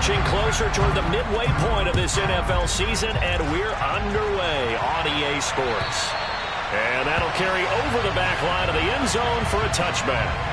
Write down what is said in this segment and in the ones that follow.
inching closer toward the midway point of this NFL season, and we're underway on EA Sports. And that'll carry over the back line of the end zone for a touchback.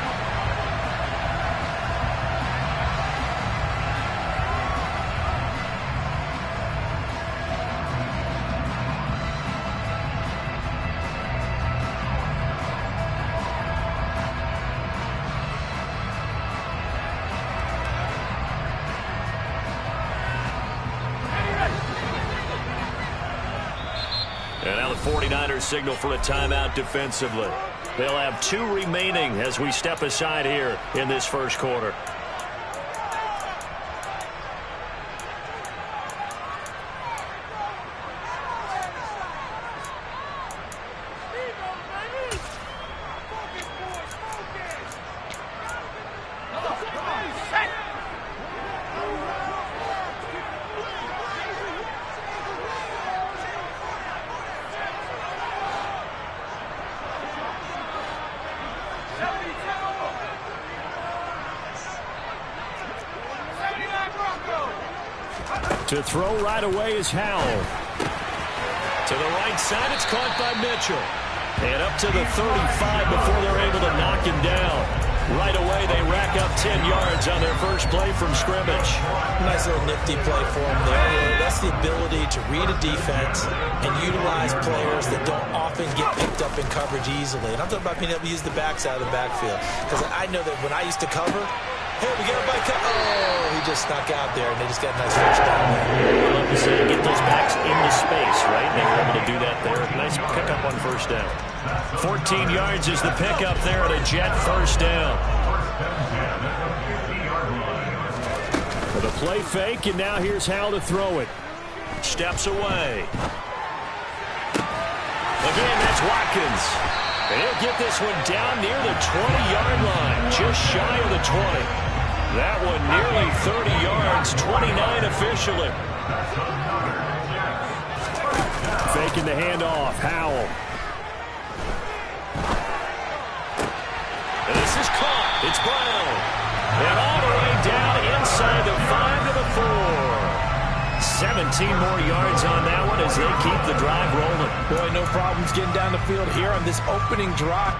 And now the 49ers signal for a timeout defensively. They'll have 2 remaining as we step aside here in this first quarter. To throw right away is Howell. To the right side, it's caught by Mitchell. And up to the 35 before they're able to knock him down. Right away, they rack up 10 yards on their first play from scrimmage. Nice little nifty play for him there. That's the ability to read a defense and utilize players that don't often get picked up in coverage easily. And I'm talking about being able to use the backs out of the backfield. Because I know that when I used to cover, hey, we got a bike. Oh, he just snuck out there, and they just got a nice first down there. I love to see you get those backs into space, right? They were able to do that there. Nice pickup on first down. 14 yards is the pickup there at a Jet first down. For the play fake, and now here's Howell to throw it. Steps away. Again, that's Watkins. And he'll get this one down near the 20-yard line, just shy of the 20. That one nearly 30 yards, 29 officially. Faking the handoff, Howell. And this is caught. It's Brown. And all the way down inside the 5 to the 4. 17 more yards on that one as they keep the drive rolling. Boy, no problems getting down the field here on this opening drive.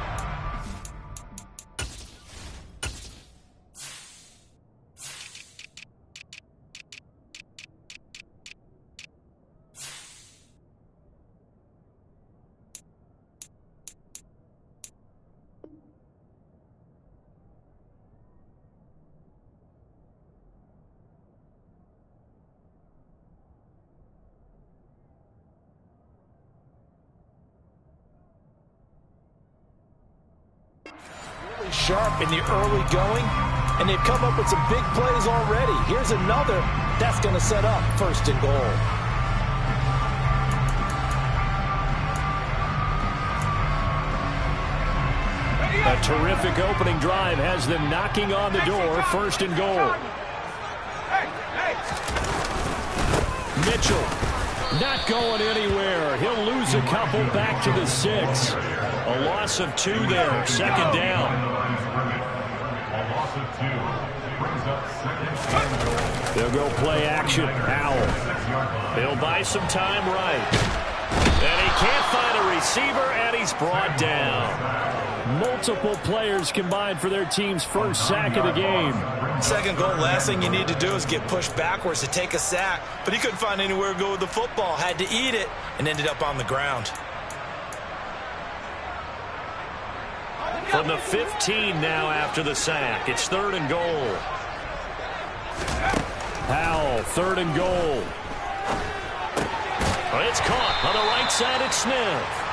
Sharp in the early going, and they've come up with some big plays already. Here's another that's going to set up first and goal. A terrific opening drive has them knocking on the door, first and goal. Mitchell not going anywhere. He'll lose a couple back to the 6. A loss of 2 there, second down. They'll go play action. Howell. He'll buy some time right. And he can't find a receiver, and he's brought down. Multiple players combined for their team's first sack of the game. Second goal, last thing you need to do is get pushed backwards to take a sack. But he couldn't find anywhere to go with the football. Had to eat it and ended up on the ground. From the 15 now after the sack. It's third and goal. Howell, third and goal. Well, it's caught on the right side. It's Smith.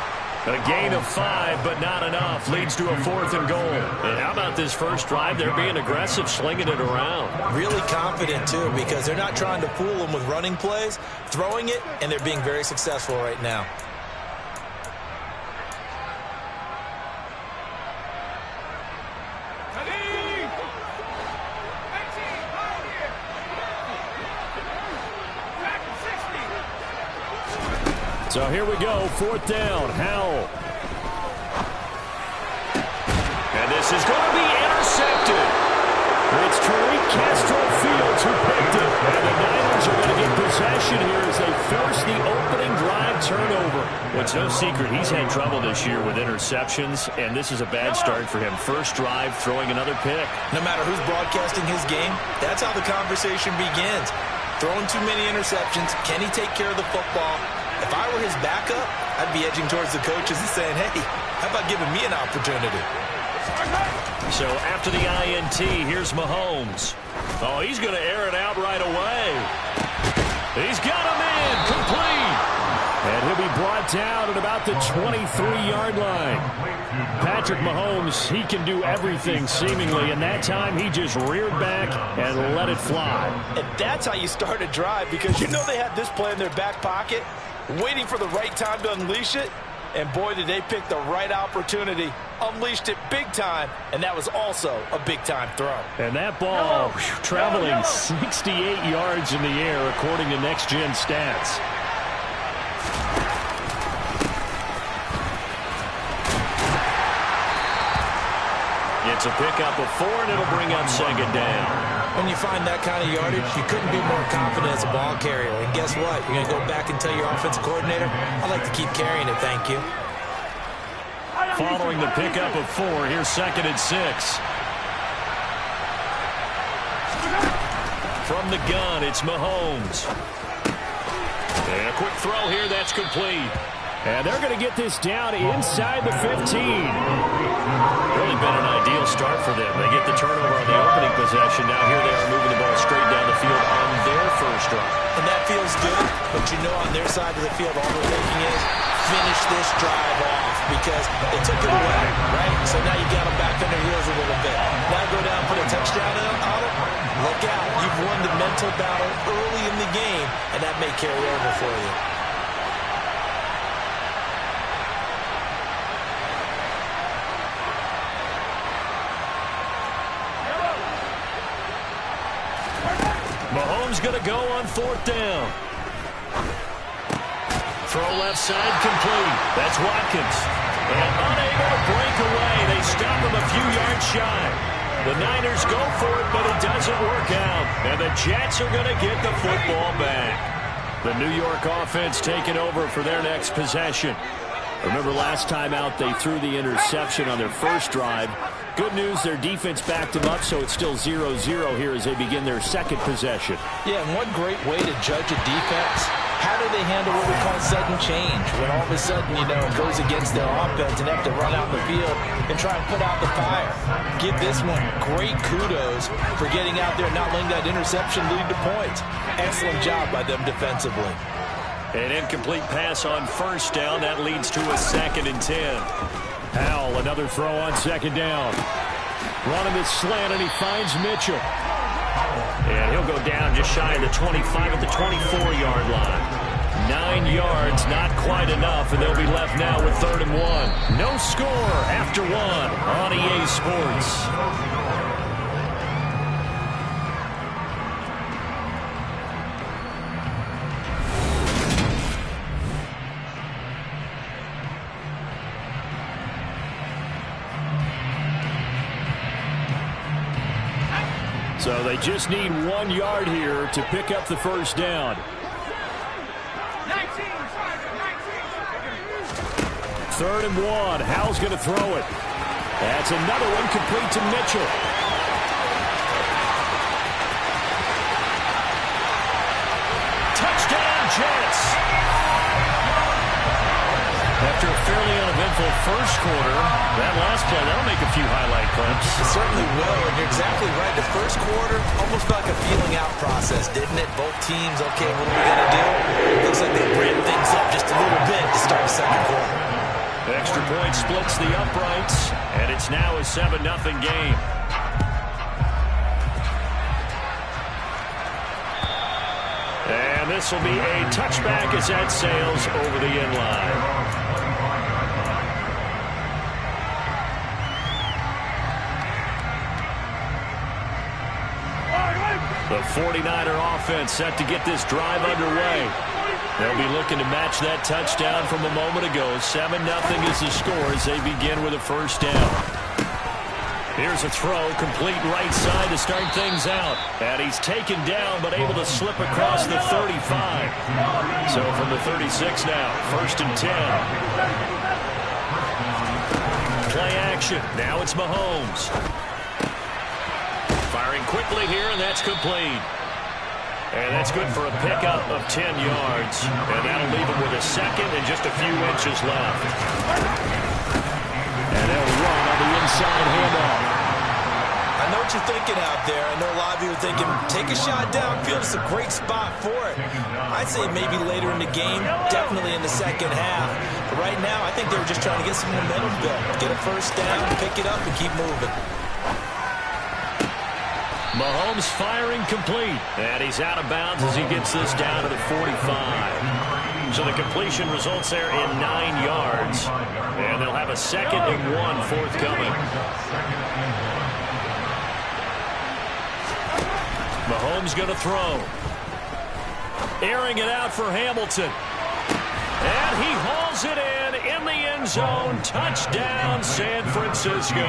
A gain of 5, but not enough. Leads to a 4th and goal. And how about this first drive? They're being aggressive, slinging it around. Really confident, too, because they're not trying to fool them with running plays, throwing it, and they're being very successful right now. So here we go, 4th down, Howell. And this is going to be intercepted. It's Tariq Castro Fields who picked it. possession here as they force the opening drive turnover. Well, it's no secret he's had trouble this year with interceptions, and this is a bad start for him. First drive, throwing another pick. No matter who's broadcasting his game, that's how the conversation begins. Throwing too many interceptions. Can he take care of the football? If I were his backup, I'd be edging towards the coaches and saying, hey, how about giving me an opportunity? So after the INT, here's Mahomes. Oh, he's going to air it out right away. He's got him in, complete. And he'll be brought down at about the 23-yard line. Patrick Mahomes, he can do everything seemingly, and that time he just reared back and let it fly. And that's how you start a drive, because you know they had this play in their back pocket, waiting for the right time to unleash it. And boy, did they pick the right opportunity, unleashed it big time, and that was also a big-time throw. And that ball traveling 68 yards in the air, according to Next Gen Stats. It's a pickup of 4, and it'll bring up second down. When you find that kind of yardage, you couldn't be more confident as a ball carrier. And guess what? You're going to go back and tell your offensive coordinator, I'd like to keep carrying it, thank you. Following the pickup of 4, here's second and 6. From the gun, it's Mahomes. And a quick throw here, that's complete. And they're going to get this down inside the 15. Really been an ideal start for them. They get the turnover on the opening possession. Now here they are moving the ball straight down the field on their first drive. And that feels good, but you know on their side of the field, all they're thinking is finish this drive off because they took it away, right? So now you got them back on their heels a little bit. Now go down, put a touchdown on it. Look out. You've won the mental battle early in the game, and that may carry over for you. Mahomes going to go on 4th down. Throw left side complete. That's Watkins. And unable to break away. They stop him a few yards shy. The Niners go for it, but it doesn't work out. And the Jets are going to get the football back. The New York offense taking over for their next possession. Remember last time out they threw the interception on their first drive. Good news, their defense backed them up, so it's still 0-0 here as they begin their second possession. Yeah, and one great way to judge a defense, how do they handle what we call sudden change? When all of a sudden, you know, it goes against their offense and they have to run out the field and try and put out the fire. Give this one great kudos for getting out there and not letting that interception lead to points. Excellent job by them defensively. An incomplete pass on first down. That leads to a 2nd and 10. Powell, another throw on 2nd down. Running this slant, and he finds Mitchell. And he'll go down just shy of the 25 at the 24-yard line. 9 yards, not quite enough, and they'll be left now with 3rd and 1. No score after 1 on EA Sports. So they just need 1 yard here to pick up the first down. 3rd and 1. Howell's going to throw it. That's another one complete to Mitchell. Touchdown, Jets. After a fairly uneventful first quarter, that last play, that'll make a few highlight clips. It certainly will, and you're exactly right. The first quarter, almost like a feeling out process, didn't it? Both teams, okay, what are we going to do? Looks like they ramped things up just a little bit to start the second quarter. Extra point splits the uprights, and it's now a 7-0 game. And this will be a touchback as that sails over the end line. The 49er offense set to get this drive underway. They'll be looking to match that touchdown from a moment ago. 7-0 is the score as they begin with a first down. Here's a throw, complete right side to start things out. And he's taken down, but able to slip across the 35. So from the 36 now, 1st and 10. Play action. Now it's Mahomes. Firing quickly here, and that's complete. And that's good for a pickup of 10 yards. And that'll leave him with a second and just a few inches left. And they'll run on the inside handoff. I know what you're thinking out there. I know a lot of you are thinking, take a shot downfield. It's a great spot for it. I'd say maybe later in the game, definitely in the second half. But right now, I think they were just trying to get some momentum built. Get a first down, pick it up, and keep moving. Mahomes firing complete. And he's out of bounds as he gets this down to the 45. So the completion results there in 9 yards. And they'll have a 2nd and 1 forthcoming. Mahomes going to throw. Airing it out for Hamilton. And he hauls it in the end zone. Touchdown, San Francisco.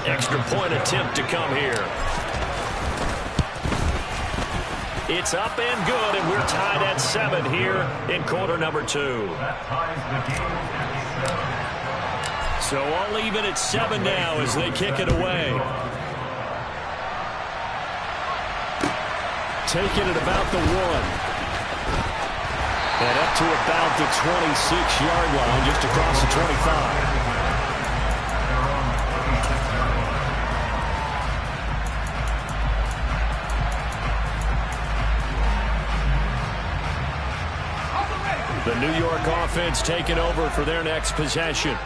Extra point attempt to come here. It's up and good, and we're tied at 7 here in quarter number 2. So all even at 7 now as they kick it away. Taking it about the 1. And up to about the 26-yard line, just across the 25. The New York offense taking over for their next possession.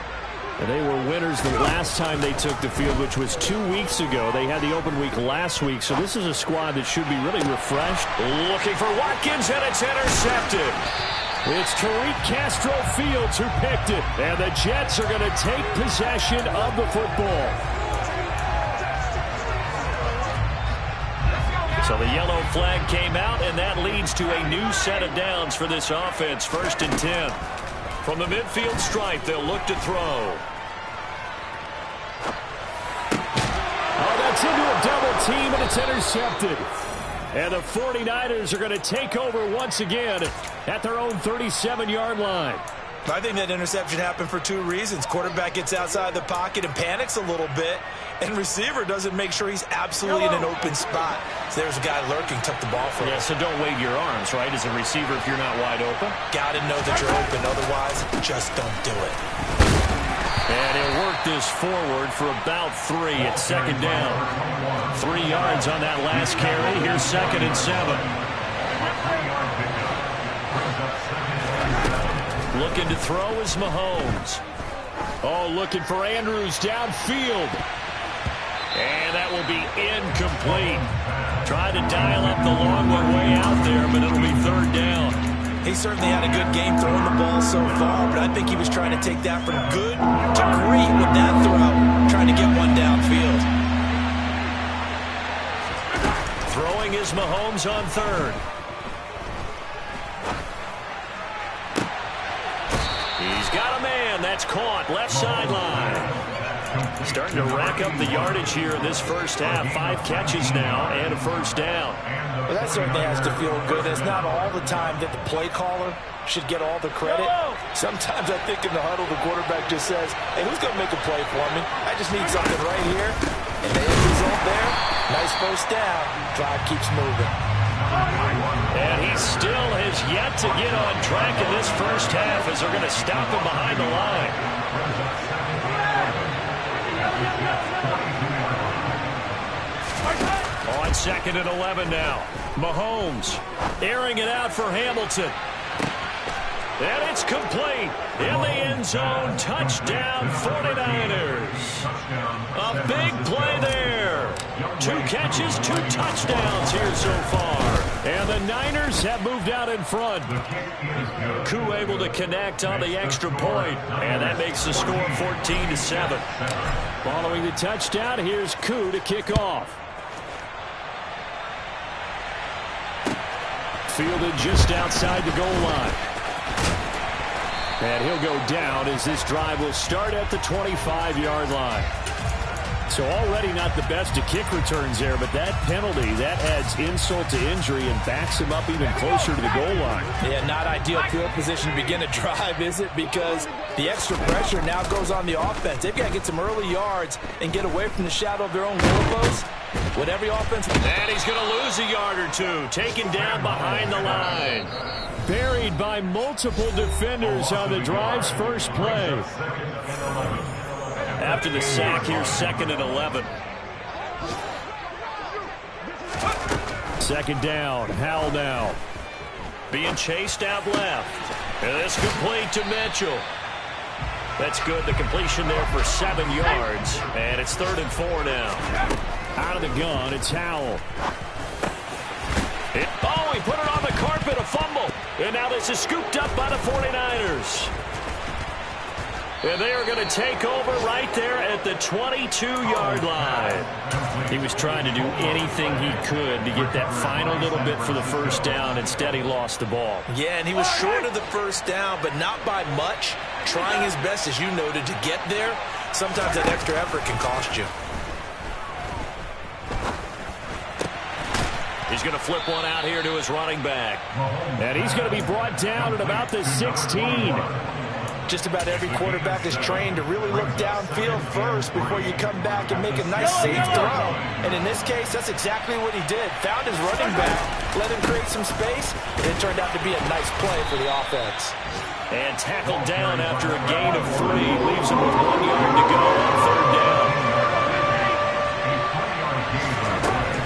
And they were winners the last time they took the field, which was 2 weeks ago. They had the open week last week, so this is a squad that should be really refreshed. Looking for Watkins, and it's intercepted. It's Tariq Castro Fields who picked it, and the Jets are going to take possession of the football. So the yellow flag came out, and that leads to a new set of downs for this offense. 1st and 10. From the midfield stripe, they'll look to throw. Oh, that's into a double team, and it's intercepted. And the 49ers are going to take over once again at their own 37-yard line. I think that interception happened for 2 reasons. Quarterback gets outside the pocket and panics a little bit, and receiver doesn't make sure he's absolutely in an open spot. So there's a guy lurking, took the ball from him. Yeah, so don't wave your arms, right, as a receiver if you're not wide open. Got to know that you're open, otherwise just don't do it. And he'll work this forward for about 3 at 2nd down. 3 yards on that last carry. Here's 2nd and 7. Looking to throw is Mahomes. Oh, looking for Andrews downfield. And that will be incomplete. Tried to dial up the long one way out there, but it'll be 3rd down. He certainly had a good game throwing the ball so far, but I think he was trying to take that from good to great with that throw, trying to get one downfield. Throwing is Mahomes on 3rd. He's got a man. That's caught. Left sideline. Starting to rack up the yardage here in this first half. 5 catches now and a 1st down. Well, that certainly has to feel good. It's not all the time that the play caller should get all the credit. Sometimes I think in the huddle, the quarterback just says, hey, who's going to make a play for me? I just need something right here. And the end result there, nice 1st down. Drive keeps moving. And he still has yet to get on track in this first half as they're going to stop him behind the line. On 2nd and 11 now. Mahomes airing it out for Hamilton. And it's complete. In the end zone. Touchdown 49ers. A big play there. 2 catches, 2 touchdowns here so far. And the Niners have moved out in front. Koo able to connect on the extra point. And that makes the score 14-7. Following the touchdown, here's Koo to kick off. Fielded just outside the goal line. And he'll go down as this drive will start at the 25-yard line. So already not the best at kick returns there, but that penalty, that adds insult to injury and backs him up even closer to the goal line. Yeah, not ideal field position to begin a drive, is it? Because the extra pressure now goes on the offense. They've got to get some early yards and get away from the shadow of their own goalpost. With every offense. And he's going to lose a yard or two, taken down behind the line. Buried by multiple defenders on the drive's first play. After the sack here, 2nd and 11. Second down, Howell now. Being chased out left. And it's complete to Mitchell. That's good. The completion there for 7 yards. And it's 3rd and 4 now. Out of the gun, it's Howell. He put it on the carpet, a fumble. And now this is scooped up by the 49ers. And they are going to take over right there at the 22-yard line. He was trying to do anything he could to get that final little bit for the first down. Instead, he lost the ball. Yeah, and he was short of the first down, but not by much. Trying his best, as you noted, to get there. Sometimes that extra effort can cost you. He's going to flip one out here to his running back. And he's going to be brought down at about the 16. Just about every quarterback is trained to really look downfield first before you come back and make a nice safe throw. And in this case, that's exactly what he did. Found his running back, let him create some space, and it turned out to be a nice play for the offense. And tackled down after a gain of 3. Leaves him with 1 yard to go on 3rd down.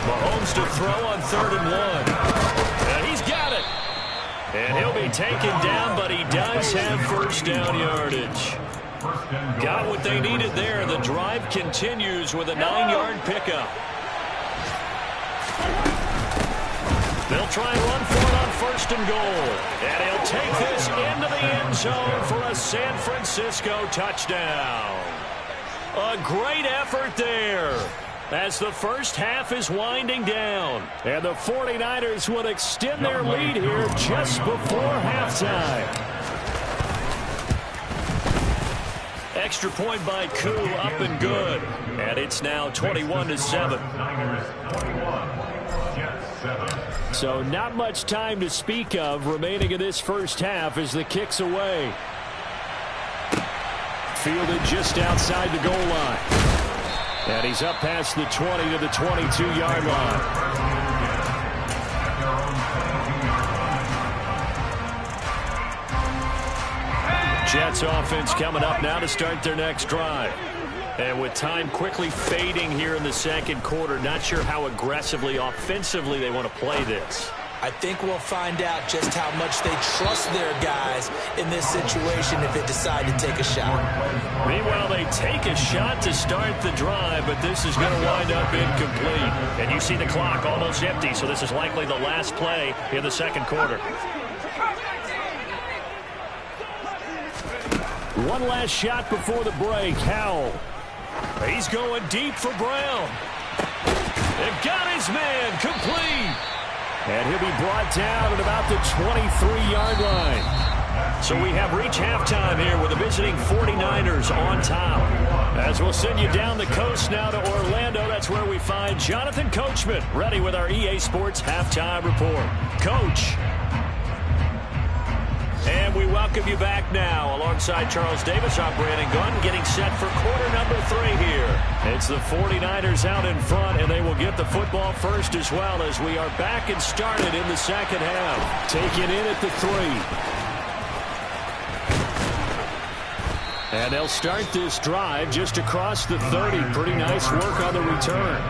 Mahomes to throw on 3rd and 1. And he's got it. And he'll be taken down, but he does have first down yardage. Got what they needed there. The drive continues with a 9-yard pickup. They'll try and run for it on 1st and goal. And he'll take this into the end zone for a San Francisco touchdown. A great effort there as the first half is winding down. And the 49ers will extend their lead here just before halftime. Extra point by Koo, up and good. And it's now 21-7. So not much time to speak of remaining in this first half as the kick's away. Fielded just outside the goal line. And he's up past the 20 to the 22-yard line. Jets offense coming up now to start their next drive. And with time quickly fading here in the second quarter, not sure how aggressively, offensively they want to play this. I think we'll find out just how much they trust their guys in this situation if they decide to take a shot. Meanwhile, they take a shot to start the drive, but this is going to wind up incomplete. And you see the clock almost empty, so this is likely the last play in the second quarter. One last shot before the break. Howell. He's going deep for Brown. It got his man complete. And he'll be brought down at about the 23-yard line. So we have reached halftime here with the visiting 49ers on top. As we'll send you down the coast now to Orlando, that's where we find Jonathan Coachman ready with our EA Sports Halftime Report. Coach. And we welcome you back now alongside Charles Davis. I'm Brandon Gunn getting set for quarter number 3 here. It's the 49ers out in front, and they will get the football first as well as we are back and started in the second half. Taken in at the 3. And they'll start this drive just across the 30. Pretty nice work on the return.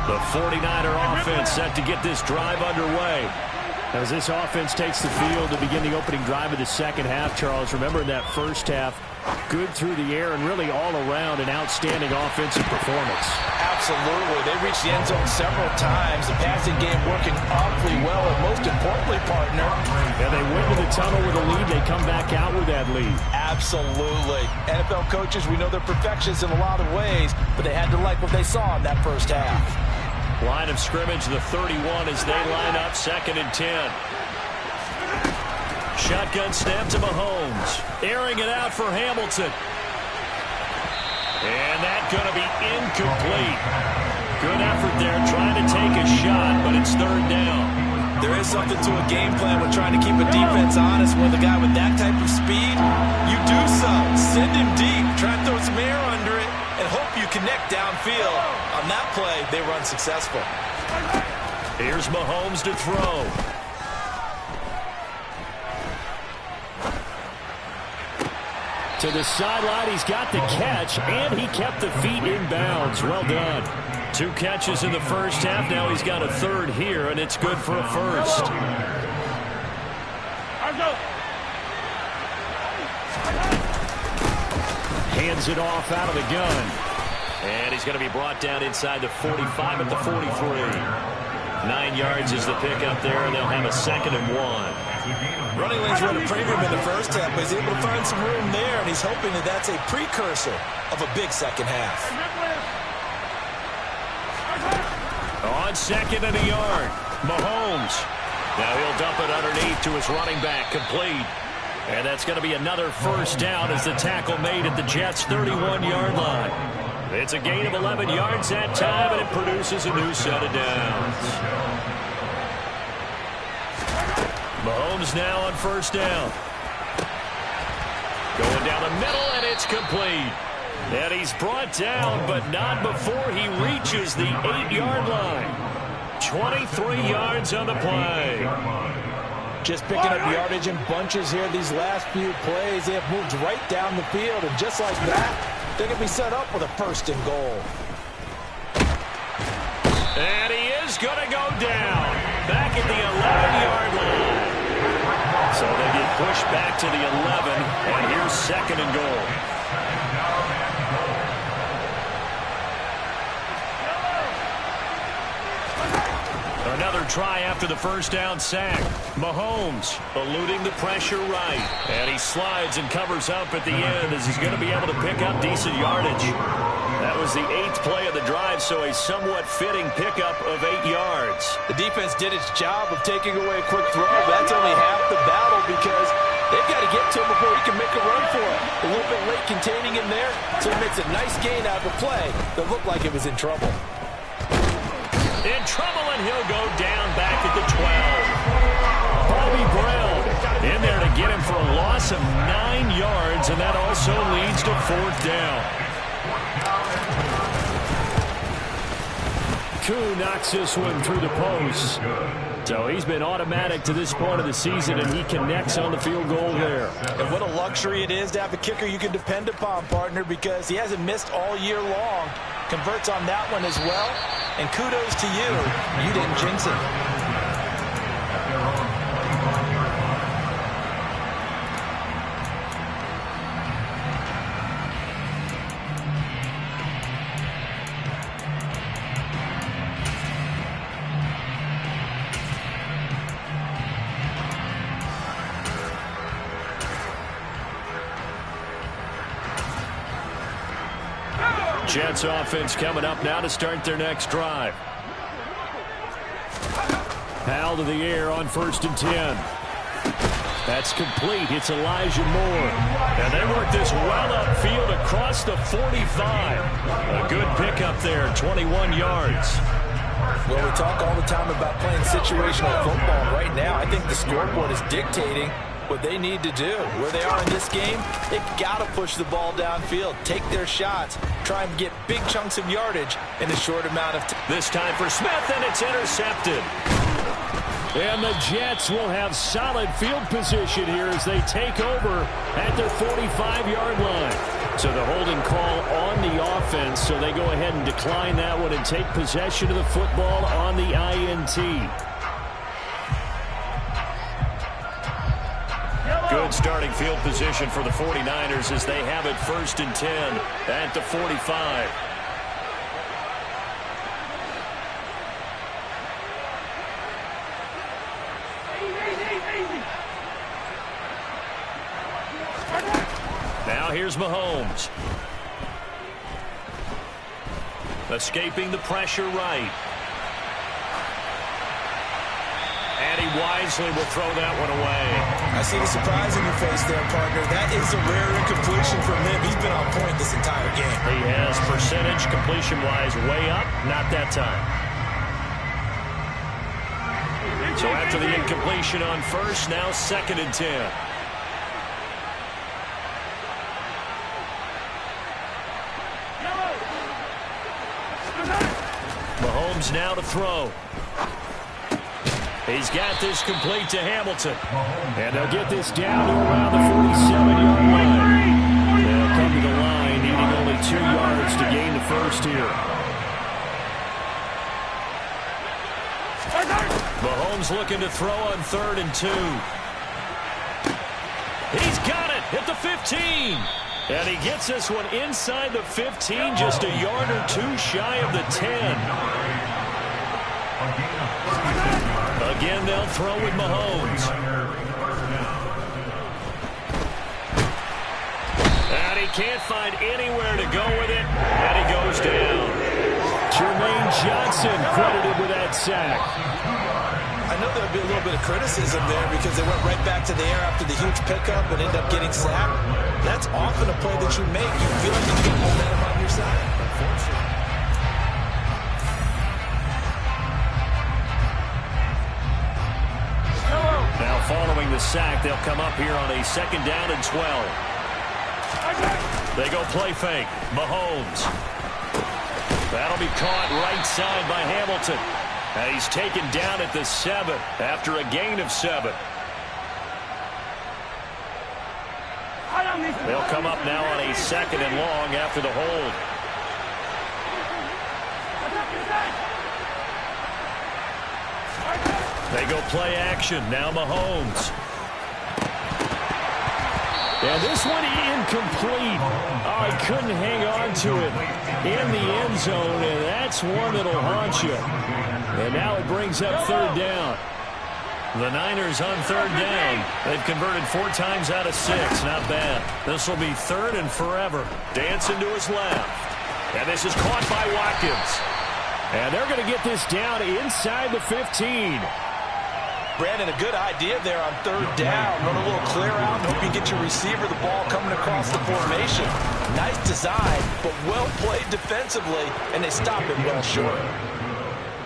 The 49er offense set to get this drive underway. As this offense takes the field to begin the opening drive of the second half, Charles, remember in that first half, good through the air and really all around an outstanding offensive performance. Absolutely. They reached the end zone several times. The passing game working awfully well, and most importantly, partner. Yeah, they went to the tunnel with a lead. They come back out with that lead. Absolutely. NFL coaches, we know they're perfectionists in a lot of ways, but they had to like what they saw in that first half. Line of scrimmage, the 31 as they line up 2nd and 10. shotgun snap to Mahomes. Airing it out for Hamilton. And that's going to be incomplete. Good effort there trying to take a shot, but it's third down. There is something to a game plan with trying to keep a defense honest. With a guy with that type of speed, you do so. Send him deep. Try to throw some air under it and hope you connect downfield. On that play, they were unsuccessful. Here's Mahomes to throw. To the sideline, he's got the catch, and he kept the feet in bounds. Well done. 2 catches in the first half. Now he's got a third here, and it's good for a first. Hands it off out of the gun. And he's going to be brought down inside the 45 at the 43. 9 yards is the pickup there, and they'll have a 2nd and 1. Running lanes run a premium in the first half, but he's able to find some room there, and he's hoping that that's a precursor of a big second half. On 2nd and a yard, Mahomes. Now he'll dump it underneath to his running back, complete. And that's going to be another first down as the tackle made at the Jets' 31-yard line. It's a gain of 11 yards that time, and it produces a new set of downs. Mahomes now on first down. Going down the middle, and it's complete. And he's brought down, but not before he reaches the 8-yard line. 23 yards on the play. Just picking up yardage in bunches here these last few plays. They have moved right down the field, and just like that, they can be set up with a 1st and goal. And he is going to go down back at the 11-yard line. So they get pushed back to the 11, and here's 2nd and goal. Another try after the first down sack. Mahomes eluding the pressure right. And he slides and covers up at the end as he's going to be able to pick up decent yardage. That was the 8th play of the drive, so a somewhat fitting pickup of 8 yards. The defense did its job of taking away a quick throw, but that's only half the battle because they've got to get to him before he can make a run for it. A little bit late containing him there, so he makes a nice gain out of a play that looked like it was in trouble. In trouble, and he'll go down back at the 12. Bobby Brown in there to get him for a loss of 9 yards, and that also leads to 4th down. Koo knocks this one through the post. So he's been automatic to this point of the season, and he connects on the field goal there. And what a luxury it is to have a kicker you can depend upon, partner, because he hasn't missed all year long. Converts on that one as well. And kudos to you. You didn't jinx it. Jets offense coming up now to start their next drive. Powell to the air on 1st and 10. That's complete. It's Elijah Moore. And they work this well upfield across the 45. A good pickup there, 21 yards. Well, we talk all the time about playing situational football. Right now, I think the scoreboard is dictating what they need to do. Where they are in this game, they've got to push the ball downfield, take their shots, try and get big chunks of yardage in a short amount of time. This time for Smith, and it's intercepted. And the Jets will have solid field position here as they take over at their 45-yard line. So the holding call on the offense, so they go ahead and decline that one and take possession of the football on the INT. Good starting field position for the 49ers as they have it 1st and 10 at the 45. Now here's Mahomes. Escaping the pressure right. And he wisely will throw that one away. I see the surprise in your face there, partner. That is a rare incompletion from him. He's been on point this entire game. He has percentage completion-wise way up. Not that time. So after the incompletion on first, now 2nd and 10. Mahomes now to throw. He's got this complete to Hamilton. And they'll get this down to around the 47-yard line. They'll come to the line, needing only 2 yards to gain the first here. Mahomes looking to throw on 3rd and 2. He's got it at the 15. And he gets this one inside the 15, just a yard or 2 shy of the 10. Again, they'll throw with Mahomes. And he can't find anywhere to go with it, and he goes down. Jermaine Johnson credited with that sack. I know there would be a little bit of criticism there because they went right back to the air after the huge pickup and ended up getting sacked. That's often a play that you make. You feel like you get momentum on your side. Now following the sack, they'll come up here on a 2nd down and 12. They go play fake. Mahomes. That'll be caught right side by Hamilton. And he's taken down at the 7 after a gain of 7. They'll come up now on a 2nd and long after the hold. They go play action. Now Mahomes. And this one incomplete. Oh, he couldn't hang on to it in the end zone, and that's one that'll haunt you. And now it brings up 3rd down. The Niners on 3rd down. They've converted 4 times out of 6. Not bad. This will be 3rd and forever. Dancing to his left. And this is caught by Watkins. And they're going to get this down inside the 15. Brandon, a good idea there on 3rd down. Run a little clear out and hope you get your receiver the ball coming across the formation. Nice design, but well played defensively, and they stop it well short.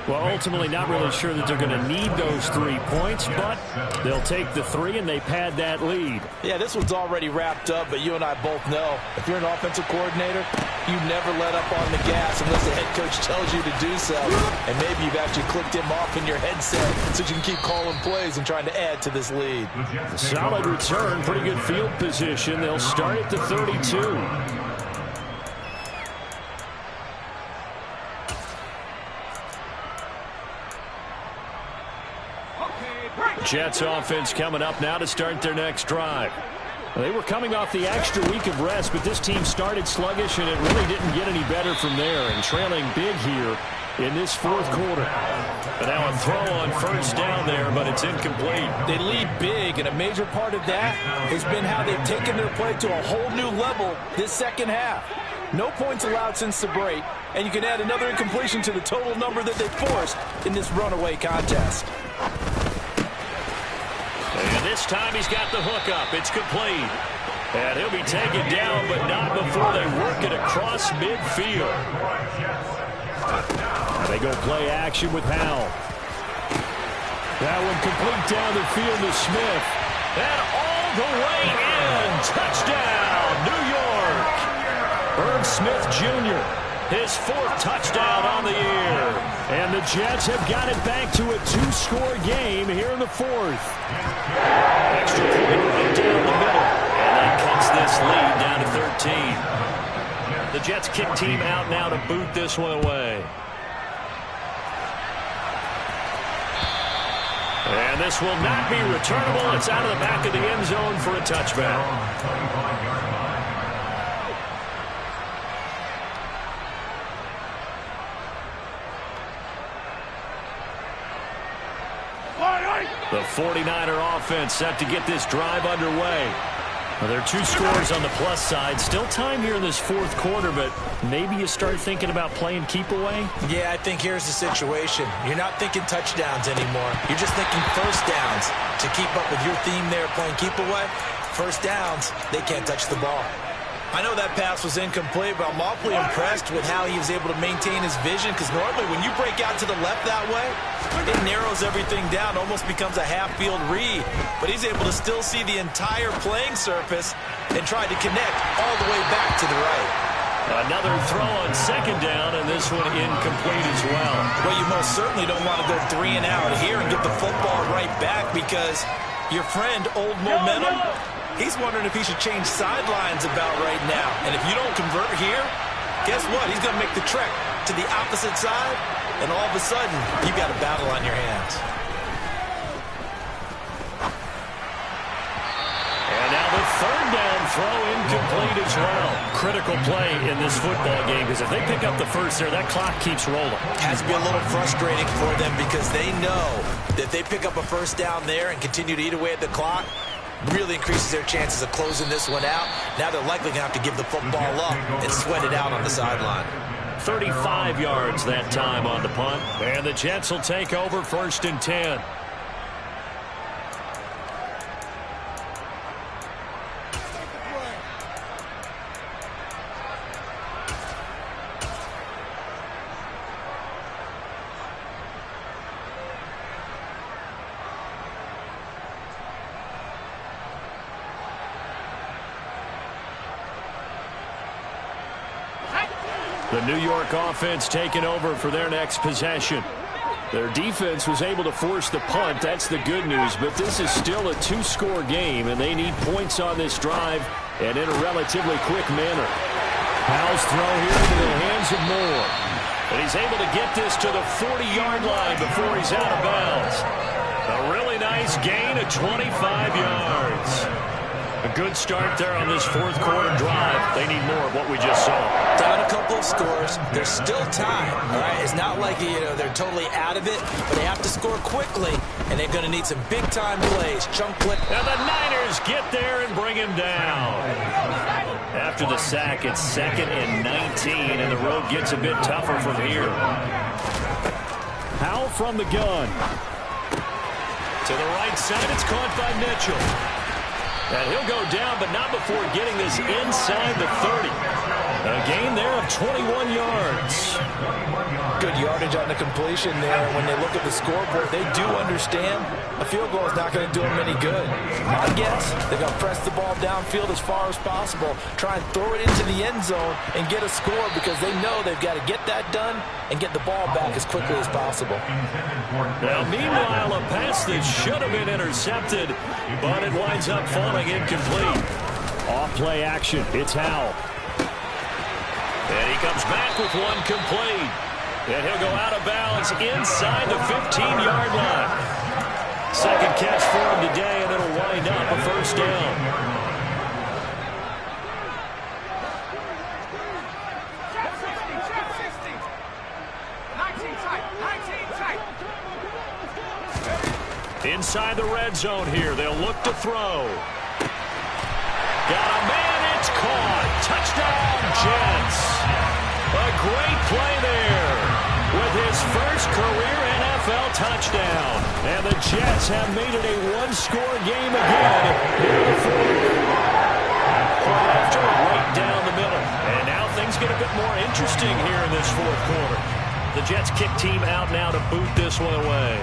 Well, ultimately not really sure that they're going to need those 3 points, but they'll take the 3 and they pad that lead. Yeah, this one's already wrapped up, but you and I both know if you're an offensive coordinator, you never let up on the gas unless the head coach tells you to do so. And maybe you've actually clicked him off in your headset so you can keep calling plays and trying to add to this lead. Solid return, pretty good field position. They'll start at the 32. Jets offense coming up now to start their next drive. They were coming off the extra week of rest, but this team started sluggish, and it really didn't get any better from there, and trailing big here in this 4th quarter. And now a throw on 1st down there, but it's incomplete. They lead big, and a major part of that has been how they've taken their play to a whole new level this 2nd half. No points allowed since the break, and you can add another incompletion to the total number that they forced in this runaway contest. And this time he's got the hook up. It's complete. And he'll be taken down, but not before they work it across midfield. Now they go play action with Howell. That one complete down the field to Smith. And all the way in. Touchdown, New York. Irv Smith Jr., his 4th touchdown on the year. And the Jets have got it back to a 2-score game here in the 4th. Extra point right down the middle. And that cuts this lead down to 13. The Jets kick team out now to boot this one away. And this will not be returnable. It's out of the back of the end zone for a touchback. The 49er offense set to get this drive underway. Well, there are 2 scores on the plus side. Still time here in this fourth quarter, but maybe you start thinking about playing keep away? Yeah, I think here's the situation. You're not thinking touchdowns anymore. You're just thinking first downs. To keep up with your theme there, playing keep away, first downs, they can't touch the ball. I know that pass was incomplete, but I'm awfully impressed with how he was able to maintain his vision, because normally when you break out to the left that way, it narrows everything down, almost becomes a half-field read. But he's able to still see the entire playing surface and try to connect all the way back to the right. Another throw on second down, and this one incomplete as well. Well, you most certainly don't want to go 3 and out here and get the football right back, because your friend, Old Momentum, he's wondering if he should change sidelines about right now. And if you don't convert here, guess what? He's going to make the trek to the opposite side, and all of a sudden, you've got a battle on your hands. And now the third down throw incomplete as well. Critical play in this football game, because if they pick up the first there, that clock keeps rolling. Has to be a little frustrating for them, because they know that they pick up a first down there and continue to eat away at the clock, really increases their chances of closing this one out. Now they're likely going to have to give the football up and sweat it out on the sideline. 35 yards that time on the punt. And the Jets will take over 1st and 10. The New York offense taking over for their next possession. Their defense was able to force the punt. That's the good news. But this is still a 2-score game, and they need points on this drive and in a relatively quick manner. Powell's throw here into the hands of Moore. And he's able to get this to the 40-yard line before he's out of bounds. A really nice gain of 25 yards. A good start there on this fourth quarter drive. They need more of what we just saw. Down a couple of scores. There's still time. All right, it's not like they're totally out of it, but they have to score quickly, and they're going to need some big-time plays. Chunk play. And the Niners get there and bring him down. After the sack, it's 2nd and 19, and the road gets a bit tougher from here. Powell from the gun. To the right side, it's caught by Mitchell. And he'll go down, but not before getting this inside the 30. A gain there of 21 yards. Good yardage on the completion there. When they look at the scoreboard, they do understand a field goal is not going to do them any good. My guess, they're going to press the ball downfield as far as possible, try and throw it into the end zone and get a score, because they know they've got to get that done and get the ball back as quickly as possible. Now, meanwhile, a pass that should have been intercepted, but it winds up falling incomplete. Off-play action. It's Howell. And he comes back with one complete. And he'll go out of bounds inside the 15-yard line. Second catch for him today, and it'll wind up a first down. Inside the red zone here. They'll look to throw. Got a man. It's caught. Touchdown, Jets. A great play there with his first career NFL touchdown. And the Jets have made it a one-score game again. After right down the middle. And now things get a bit more interesting here in this fourth quarter. The Jets kick team out now to boot this one away.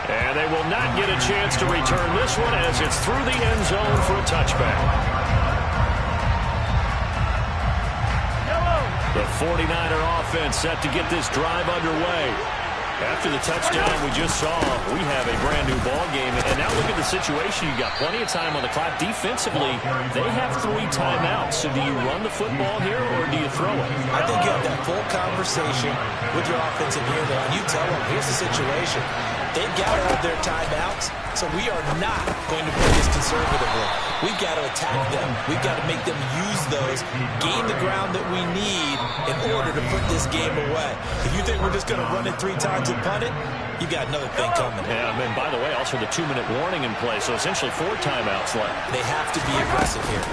And they will not get a chance to return this one as it's through the end zone for a touchback. The 49er offense set to get this drive underway. After the touchdown we just saw, we have a brand new ball game. And now look at the situation. You got plenty of time on the clock. Defensively, they have 3 timeouts. So do you run the football here or do you throw it? I think you have that full conversation with your offensive unit, and you tell them, here's the situation. They've got all their timeouts, so we are not going to play this conservatively. We've got to attack them. We've got to make them use those, gain the ground that we need in order to put this game away. If you think we're just going to run it 3 times to punt it, you got another thing coming. Yeah, and by the way, also the 2-minute warning in play, so essentially 4 timeouts left. They have to be aggressive here.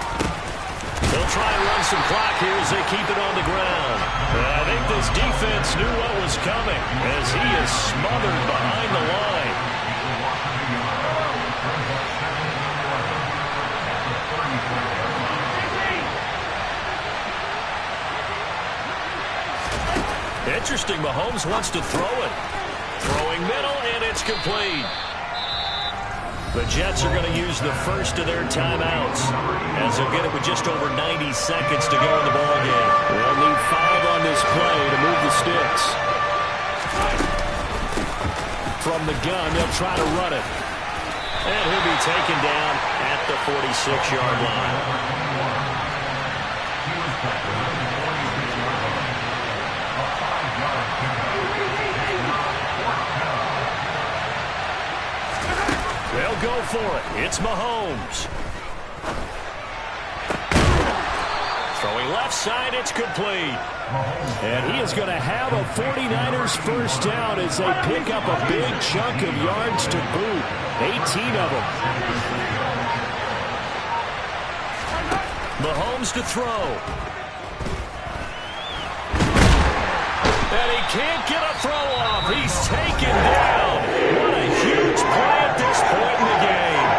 They'll try and run some clock here as they keep it on the ground. I think this defense knew what was coming as he is smothered behind the line. Interesting, Mahomes wants to throw it. Throwing middle, and it's complete. The Jets are going to use the first of their timeouts as they'll get it with just over 90 seconds to go in the ballgame. They'll need 5 on this play to move the sticks. From the gun, they'll try to run it. And he'll be taken down at the 46-yard line. They'll go for it. It's Mahomes. Throwing left side, it's complete. And he is going to have a 49ers first down as they pick up a big chunk of yards to boot. 18 of them. Mahomes to throw. And he can't get a throw off. He's taken down. What a huge play at this point in the game.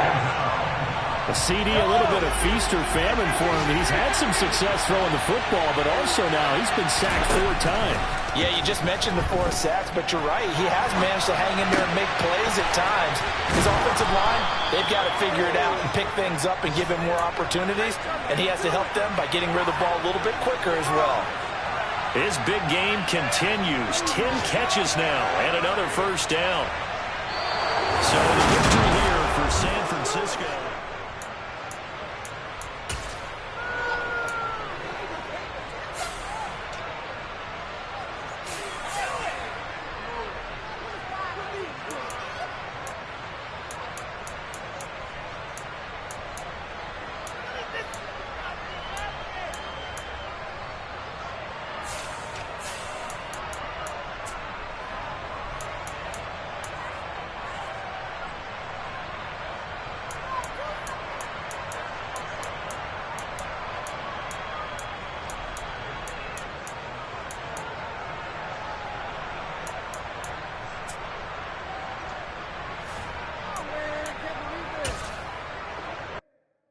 A CD, a little bit of feast or famine for him. He's had some success throwing the football, but also now he's been sacked 4 times. Yeah, you just mentioned the 4 sacks, but you're right. He has managed to hang in there and make plays at times. His offensive line, they've got to figure it out and pick things up and give him more opportunities, and he has to help them by getting rid of the ball a little bit quicker as well. His big game continues. 10 catches now and another first down. So the victory here for San Francisco.